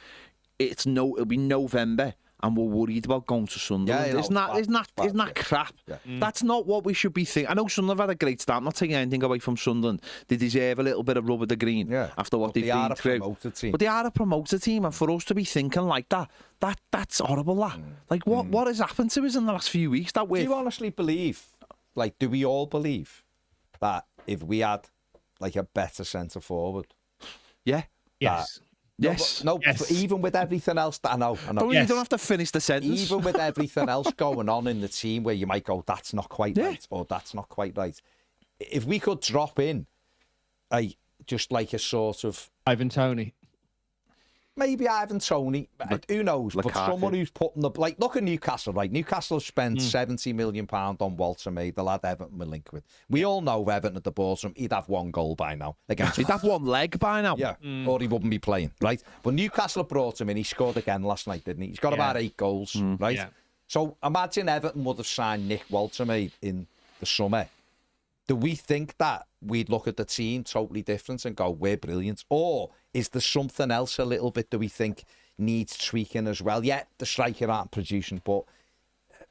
it'll be November, and we're worried about going to Sunderland. Isn't that crap? Yeah. That's not what we should be thinking. I know Sunderland have had a great start. I'm not taking anything away from Sunderland. They deserve a little bit of rub of the green after what they've been through. But they are a promoted team, and for us to be thinking like that's horrible. Like, what has happened to us in the last few weeks? Do you honestly believe? Like, do we all believe that if we had like a better centre forward? Yeah. Yes. Yes. No, yes. Even with everything else, I know. You don't have to finish the sentence. Even with everything else going on in the team where you might go, that's not quite right, or that's not quite right. If we could drop in just like a sort of Ivan Toney. Maybe Ivan Toney, who knows? But someone who's putting look at Newcastle, right? Newcastle have spent £70 million on Walter May, the lad Everton were linked with. We all know Everton at the bottom, he'd have 1 goal by now. He'd have 1 leg by now. Yeah, or he wouldn't be playing, right? But Newcastle brought him in, he scored again last night, didn't he? He's got about 8 goals, right? Yeah. So imagine Everton would have signed Nick Walter May in the summer. Do we think that we'd look at the team totally different and go, we're brilliant? Or is there something else a little bit that we think needs tweaking as well? Yeah, the striker aren't producing, but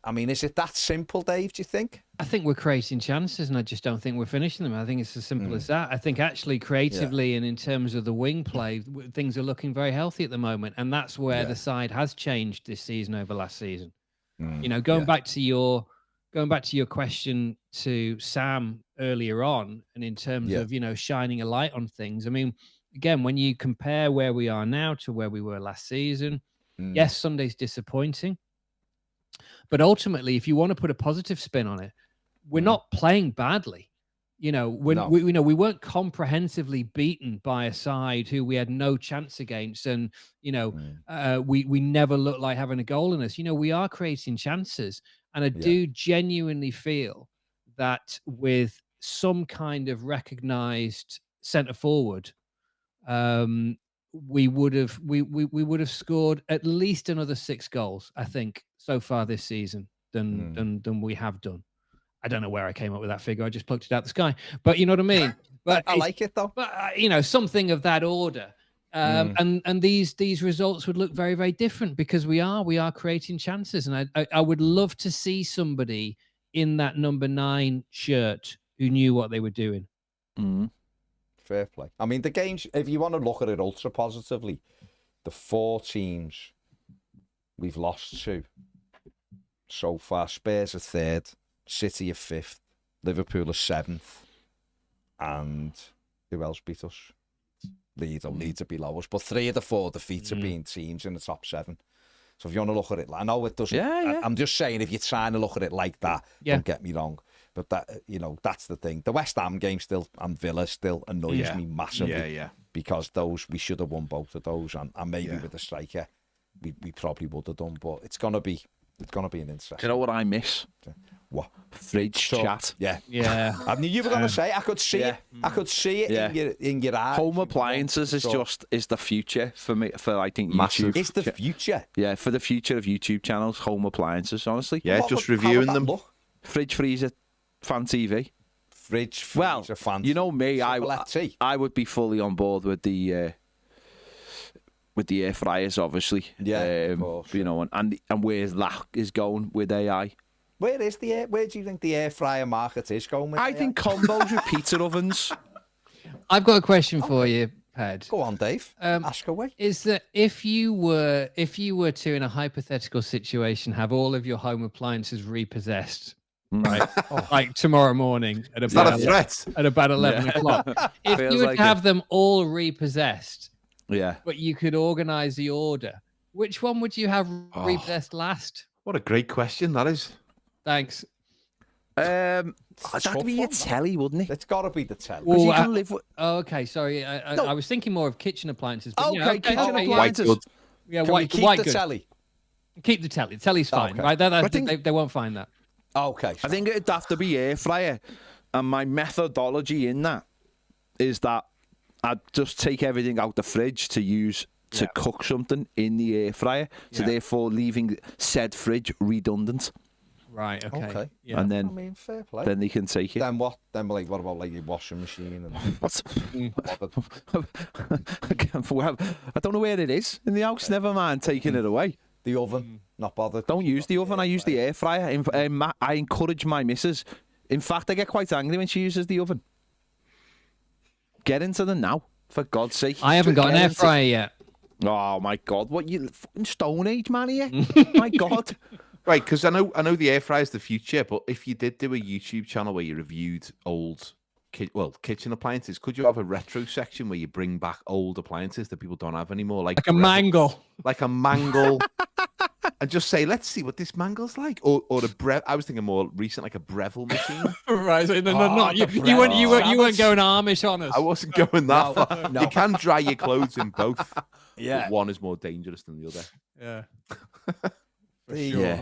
I mean, is it that simple, Dave, do you think? I think we're creating chances, and I just don't think we're finishing them. I think it's as simple as that. I think actually creatively and in terms of the wing play, things are looking very healthy at the moment, and that's where the side has changed this season over last season. Going back to your question to Sam earlier on, and in terms of shining a light on things, I mean, again, when you compare where we are now to where we were last season, yes, Sunday's disappointing. But ultimately, if you want to put a positive spin on it, we're not playing badly. We weren't comprehensively beaten by a side who we had no chance against, and we never looked like having a goal in us. We are creating chances, and I do genuinely feel that with some kind of recognised centre forward, we would have scored at least another 6 goals, I think, so far this season than we have done. I don't know where I came up with that figure. I just plucked it out the sky. But you know what I mean? But I like it though. But something of that order. And these results would look very, very different because we are creating chances. And I would love to see somebody in that number 9 shirt who knew what they were doing. Fair play. I mean, the games, if you want to look at it ultra positively, the 4 teams we've lost to so far, Spurs are 3rd, City are 5th, Liverpool are 7th, and who else beat us? Leeds are below us, but 3 of the 4 defeats have been teams in the top 7. So if you want to look at it, I know it doesn't. I'm just saying, if you're trying to look at it like that, don't get me wrong. But that, that's the thing. The West Ham game still and Villa still annoys me massively. Because we should have won both of those, and maybe with the striker, we probably would have done. But it's gonna be an interesting. Do you know what I miss? What? Fridge chat. Yeah. I knew you were gonna say. I could see it. I could see it in your eyes. Home appliances is the future for me. For I think YouTube. It's the future. Yeah, for the future of YouTube channels, home appliances. Honestly. Yeah, just reviewing them. Fridge, freezer, fan TV. Fridge, freezer, fan. You know me. I would be fully on board with the air fryers, obviously. Yeah, of course. And where that is going with AI. Where do you think the air fryer market is going with I think combos with pizza ovens. I've got a question for you, Ped. Go on, Dave. Ask away. Is that if you were to, in a hypothetical situation, have all of your home appliances repossessed, right? Like tomorrow morning at about 11 o'clock. If you would have them all repossessed, but you could organise the order, which one would you have repossessed last? What a great question that is. Thanks. That'd be a telly, wouldn't it? It's got to be the telly. Well, you can live with... okay, sorry. I was thinking more of kitchen appliances. But kitchen appliances. White good. Yeah, Can we keep white the good. telly? Keep the telly. The telly's fine, right? They won't find that. Okay. I think it'd have to be air fryer. And my methodology in that is that I'd just take everything out the fridge to use to cook something in the air fryer. So therefore leaving said fridge redundant. Right, okay. Yeah. And then, I mean, fair play. Then they can take it. Then what? Then what about like your washing machine? And... Well, I don't know where it is in the house. Never mind taking it away. The oven, not bothered. Don't use the oven. I use the air fryer. I encourage my missus. In fact, I get quite angry when she uses the oven. Get into them now, for God's sake. I haven't got an air fryer yet. Oh my God! What, you fucking Stone Age man here? My God! Right, because I know the air fryer is the future, but if you did do a YouTube channel where you reviewed old kitchen appliances, could you have a retro section where you bring back old appliances that people don't have anymore, like a mangle, and just say, let's see what this mangle's like, or a I was thinking more recent, like a Breville machine. Right, so no. You weren't going Amish on us. I wasn't going that far. No. You can dry your clothes in both. Yeah, but one is more dangerous than the other. Yeah. Yeah,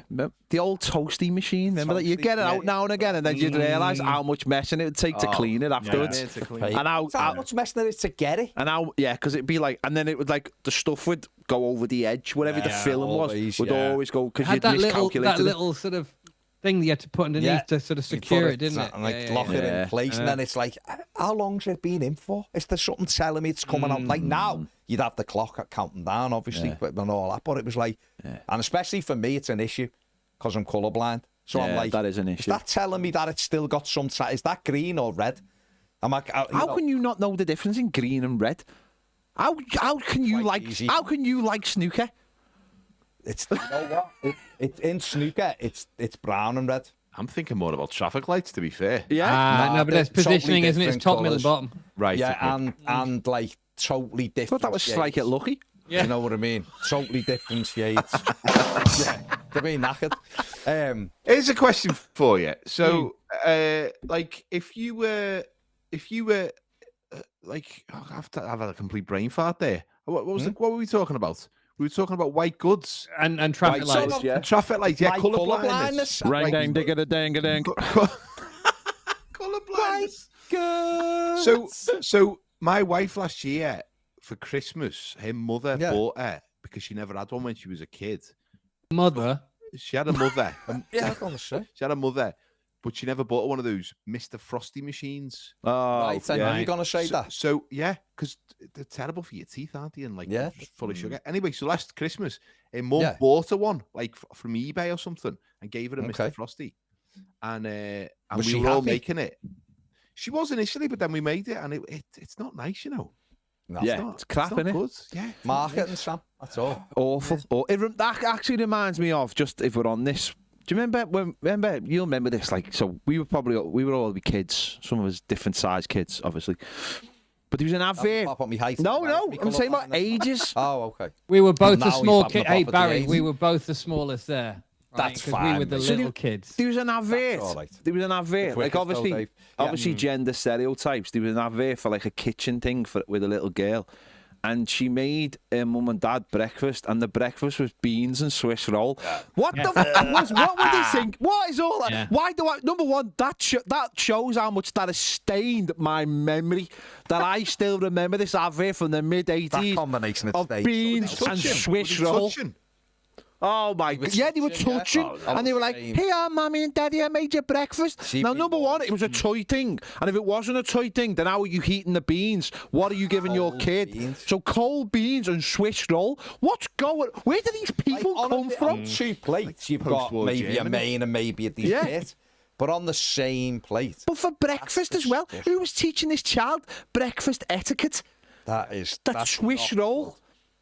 the old toasty machine. Remember that you get it out now and again, and then you'd realise how much messing it would take to clean it afterwards. And how much messing it is to get it. And because it'd be like, and then it would like the stuff would go over the edge, whatever the film would always go because you'd miscalculated that little sort of thing you had to put underneath to sort of secure it, didn't it? And like lock it in place, and then it's like, how long's it been in for? Is there something telling me it's coming out? Like now, you'd have the clock counting down, obviously, and all that. But it was like, and especially for me, it's an issue because I'm colourblind. So I'm like, that is an issue. Is that telling me that it's still got some? Is that green or red? I'm like, how can you not know the difference in green and red? How can you like snooker? It's, you know what? It's in snooker. It's brown and red. I'm thinking more about traffic lights, to be fair. Yeah, no, but it's positioning, isn't it? It's top, middle, bottom. Right. Yeah, and like totally different. Thought that was strike it lucky. Yeah. You know what I mean? Totally differentiates. Yeah, they're being knackered. Here's a question for you. So, like, if you were, like, I've had a complete brain fart there. What were we talking about? We were talking about white goods And traffic Right, lights. so- Yeah. traffic lights. Yeah, Like colour colour blindness. blindness. Rang dang digga da dang dang. Colour blindness. So my wife last year for Christmas, her mother bought her because she never had one when she was a kid. Mother. She had a mother. Yeah, I'm gonna say. She had a mother, but she never bought one of those Mr. Frosty machines. Oh, Right, I know yeah. you're gonna say that. So yeah, because they're terrible for your teeth, aren't they? And like just full of sugar. Anyway, so last Christmas, her mum bought her one like from eBay or something and gave her a Mr. Frosty. And Was we she were all happy? making it. She was initially, but then we made it, and it's not nice, you know. No. Yeah, it's crap, not innit? good. Yeah, Marketing, Sam. That's all. Awful. That actually reminds me of, just if we're on this. Do you remember? You'll remember this. Like, so we were all the kids. Some of us different size kids, obviously. But there was an advert. Pop up my height. No, Me I'm colour saying about blindness. ages. Oh, okay. We were both Now the he's small having kids. a Hey, pop at the Barry, age. we were both the smallest there. Right? That's 'Cause fine, We were the mate. little kids. There was an advert. all right. There was an advert. Like, quickest though, Dave. obviously gender stereotypes. There was an advert for like a kitchen thing with a little girl. And she made her mum and dad breakfast, and the breakfast was beans and Swiss roll. What the what would they think? What is all that? Yeah. Why do I? Number one, that shows how much that has stained my memory. That I still remember this advert from the mid That '80s combination of beans and Swiss roll. Oh my god! Yeah, they were touching, and they were like, "Here, Mummy and Daddy, I made you breakfast." Now, number one, it was a toy thing, and if it wasn't a toy thing, then how are you heating the beans? What are you giving your kid? beans. So cold beans and Swiss roll. What's going? Where do these people come from? On 2 plates, you've got post-war maybe a Germany. main and maybe a dessert. But on the same plate, But for breakfast as well. Who was teaching this child breakfast etiquette? that's Swiss not roll. good.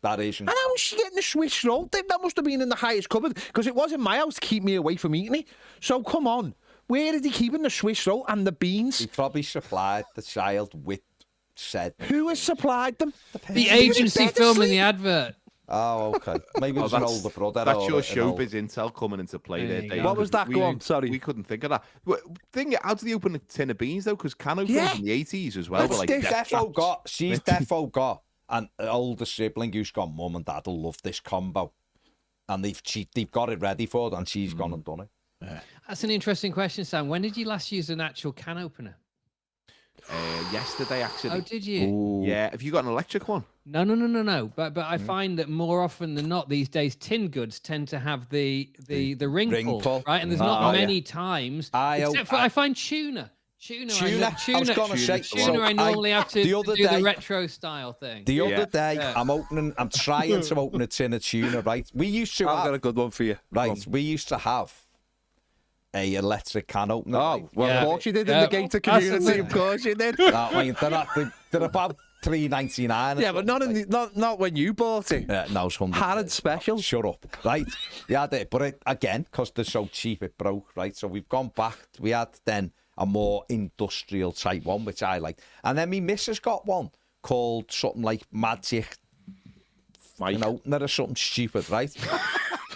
That isn't. And how was she getting the Swiss roll? That must have been in the highest cupboard, because it was in my house to keep me away from eating it. So come on, where are they keeping the Swiss roll and the beans? He probably supplied the child with said. Who has supplied them? The agency filming the advert. Oh, okay. Maybe it was an older brother. That's or your an old- showbiz intel coming into play There there, you Dave. go. What was that? Go on, sorry. We couldn't think of that. How do they open a tin of beans, though? Because can openers Yeah. in the 80s as well were She's like death traps. She's defo got an older sibling who's gone, Mum and Dad will love this combo. And they've got it ready for it, and she's gone and done it. That's an interesting question, Sam. When did you last use an actual can opener? Yesterday, actually. Oh, did you? Yeah. Have you got an electric one? No. But I find that more often than not these days, tin goods tend to have the ring ring pull. pull, right? And there's not many times. Except for I find tuna. Tuna. I was gonna say, Tuna. so I normally have to the do other the day- retro style thing. The other day, Yeah. I'm trying to open a tin of tuna, right? We used to I've got a have, good one for you. right, we used to have a electric can opener. Oh, right? well, Yeah. of course you did in Yeah. the gated That's the community. thing. Of course you did. No, I mean, they're about $3.99. Yeah, but not in the, not when you bought it. No, it's 100. Harrod special. Shut up. Right. Yeah, but again, because they're so cheap, it broke, right? So we've gone back. We had then a more industrial type one, which I like. And then me missus got one called something like Magic opener or something stupid, right?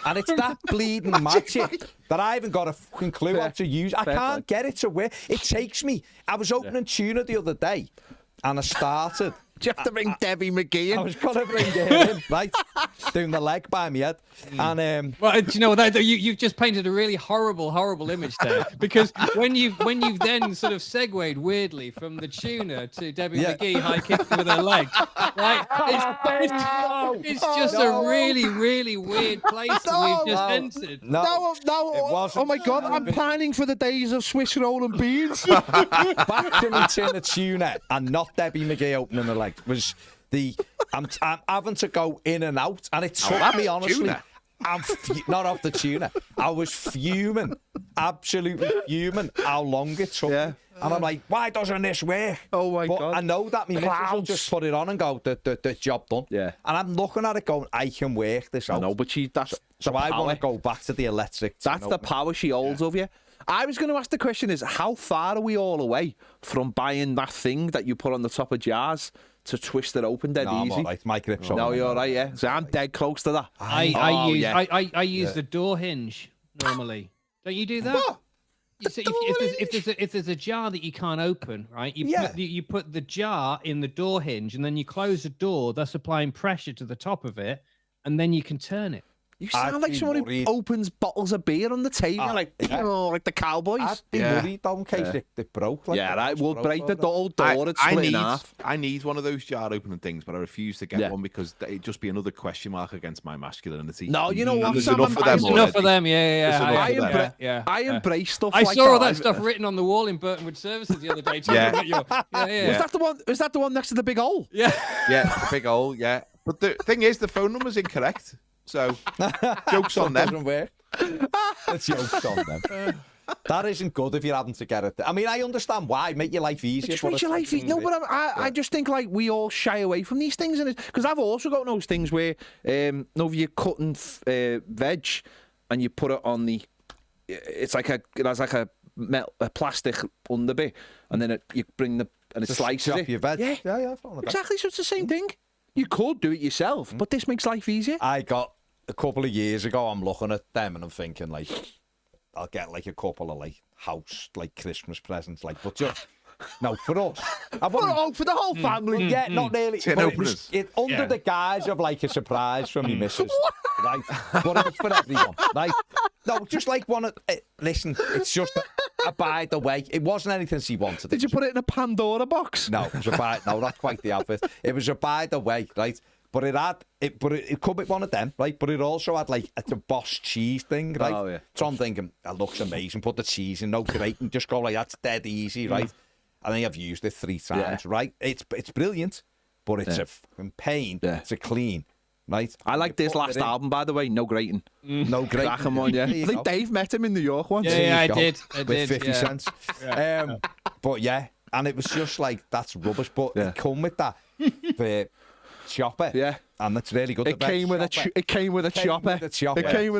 And it's that bleeding magic that I haven't got a fucking clue how to use. I can't get it to work. It takes me. I was opening tuna the other day, and I started. Do you have to bring Debbie McGee in? I was gonna bring her in, right? Doing the leg by me head, and Well, do you know what? You've just painted a really horrible image there, because when you've then sort of segued weirdly from the tuna to Debbie McGee high kick with her leg, right? It's just a really weird place that we've just entered. No, it wasn't. oh my God, I'm pining for the days of Swiss roll and beans. back to me tin of tuna and not Debbie McGee opening the leg was I'm having to go in and out, and it took me honestly. Tuna. Not off the tuna. I was fuming, absolutely fuming. How long it took, me. And I'm like, why doesn't this work? Oh my but God! I know that me missus will just put it on and go, the job done. Yeah. And I'm looking at it going, I can work this out. I know, but So I want to go back to the electric. That's the power she holds of you. I was going to ask the question is, how far are we all away from buying that thing that you put on the top of jars to twist it open dead No, I'm easy. all right. My grip's No, on. you're all right, yeah. So I'm dead close to that. I use the door hinge normally. Don't you do that? What? So if there's a jar that you can't open, right? You put the jar in the door hinge, and then you close the door, thus applying pressure to the top of it, and then you can turn it. You sound like someone who opens bottles of beer on the table, like the Cowboys. I'd be worried though in case it broke. Like, that would break the old door. It's split in half. I need one of those jar opening things, but I refuse to get one because it'd just be another question mark against my masculinity. No, you know what? There's Sam, enough of them. Enough of them, yeah. I embrace stuff. I like saw all that that stuff written on the wall in Burtonwood Services the other day. Was that the one next to the big hole? Yeah, the big hole. Yeah, but the thing is, the phone number's incorrect. So, joke's on them. Doesn't work. It's joke's on them. That isn't good if you're having to get it. I mean, I understand why. Make your life easier. It makes your life easier. No, but I just think like we all shy away from these things, and because I've also got those things where, if you're cutting veg and you put it on the, it has like a plastic under bit, and then you bring and it slices it. Your veg. Yeah. Exactly. So it's the same thing. You could do it yourself, but this makes life easier. I got a couple of years ago. I'm looking at them and I'm thinking like, I'll get like a couple of like house like Christmas presents, like, but just no for us. For the whole family. Yeah, not really. Tin But openers. it under the guise of like a surprise from your missus, right? But it was for everyone, right? No, just like one of. Listen, it's just a by the way. It wasn't anything she wanted. Did you put it in a Pandora box? No, it was no, not quite the outfit. It was a by the way, right? But it could be one of them, right? But it also had like a Boss cheese thing, right? Oh, yeah. So I'm thinking, it looks amazing. Put the cheese in, no grating, just go like that's dead easy, right? I think I've used it 3 times, right? It's brilliant, but it's a fucking pain to clean, right? I like this last album, by the way. No grating. No grating. Cracking one, yeah. I think Dave met him in New York once. Yeah, I did. With 50 cents. But yeah, and it was just like, that's rubbish. But it come with that chopper. Yeah. And it's really good. It came with a chopper. It came with a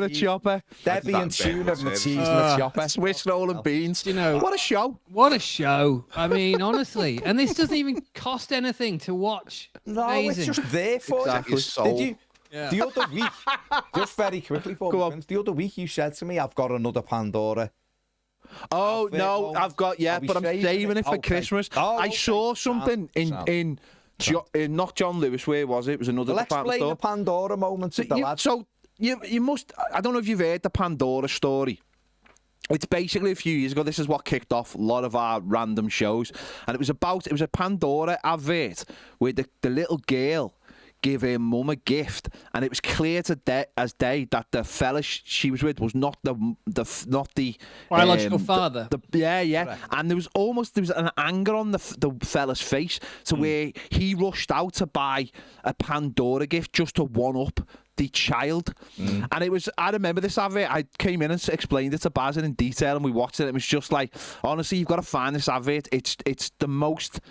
chopper. Deadly and tuna and the cheese and the chopper. Swiss roll and beans. You know, what a show. What a show. I mean, honestly. And this doesn't even cost anything to watch. No, Amazing. it's just there for Exactly. you. Did you? Yeah. The other week, just very quickly, the other week you said to me, I've got another Pandora. Oh, no, I've got, but I'm saving it for Christmas. I saw something in not John Lewis, where was it? It was another department store. Explain the Pandora moment to the lads. So you must, I don't know if you've heard the Pandora story. It's basically a few years ago. This is what kicked off a lot of our random shows. And it was a Pandora advert where the little girl give her mum a gift, and it was clear as day that the fella she was with was not the biological father. Yeah. And there was an anger on the fella's face, to where he rushed out to buy a Pandora gift just to one up the child. And it was, I remember this advert. I came in and explained it to Baz in detail, and we watched it. It was just like, honestly, you've got to find this advert. It's the most.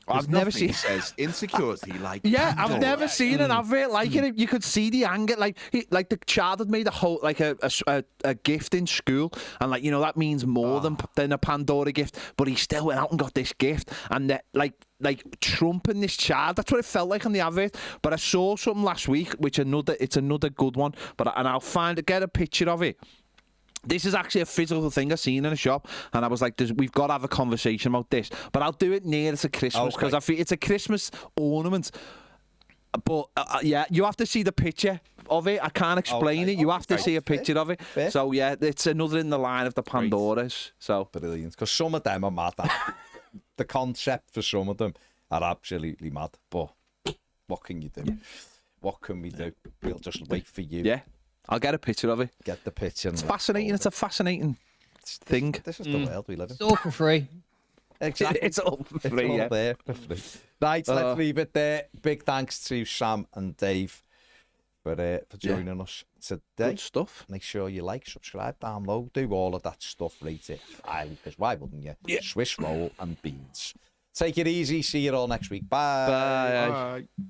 I've never seen. Says insecurity, like I've never seen an advert like it. You could see the anger, like the child had made a gift in school, and that means more than a Pandora gift. But he still went out and got this gift, and like trumping this child. That's what it felt like on the advert. But I saw something last week, it's another good one. And I'll get a picture of it. This is actually a physical thing I've seen in a shop, and I was like, we've got to have a conversation about this. But I'll do it near to Christmas, because I feel it's a Christmas ornament. But you have to see the picture of it. I can't explain it. You have to see a picture of it. Fair. So yeah, it's another in the line of the Pandoras. So brilliant, because some of them are mad. The concept for some of them are absolutely mad. But what can you do? Yeah. What can we do? We'll just wait for you. Yeah. I'll get a picture of it. Get the picture. It's fascinating. It's a fascinating thing. This is the world we live in. It's all for free. Exactly. It's all for free, it's all there for free. Right, let's leave it there. Big thanks to Sam and Dave for joining us today. Good stuff. Make sure you like, subscribe, download, do all of that stuff. Rate it highly, because why wouldn't you? Yeah. Swiss roll and beans. Take it easy. See you all next week. Bye. Bye.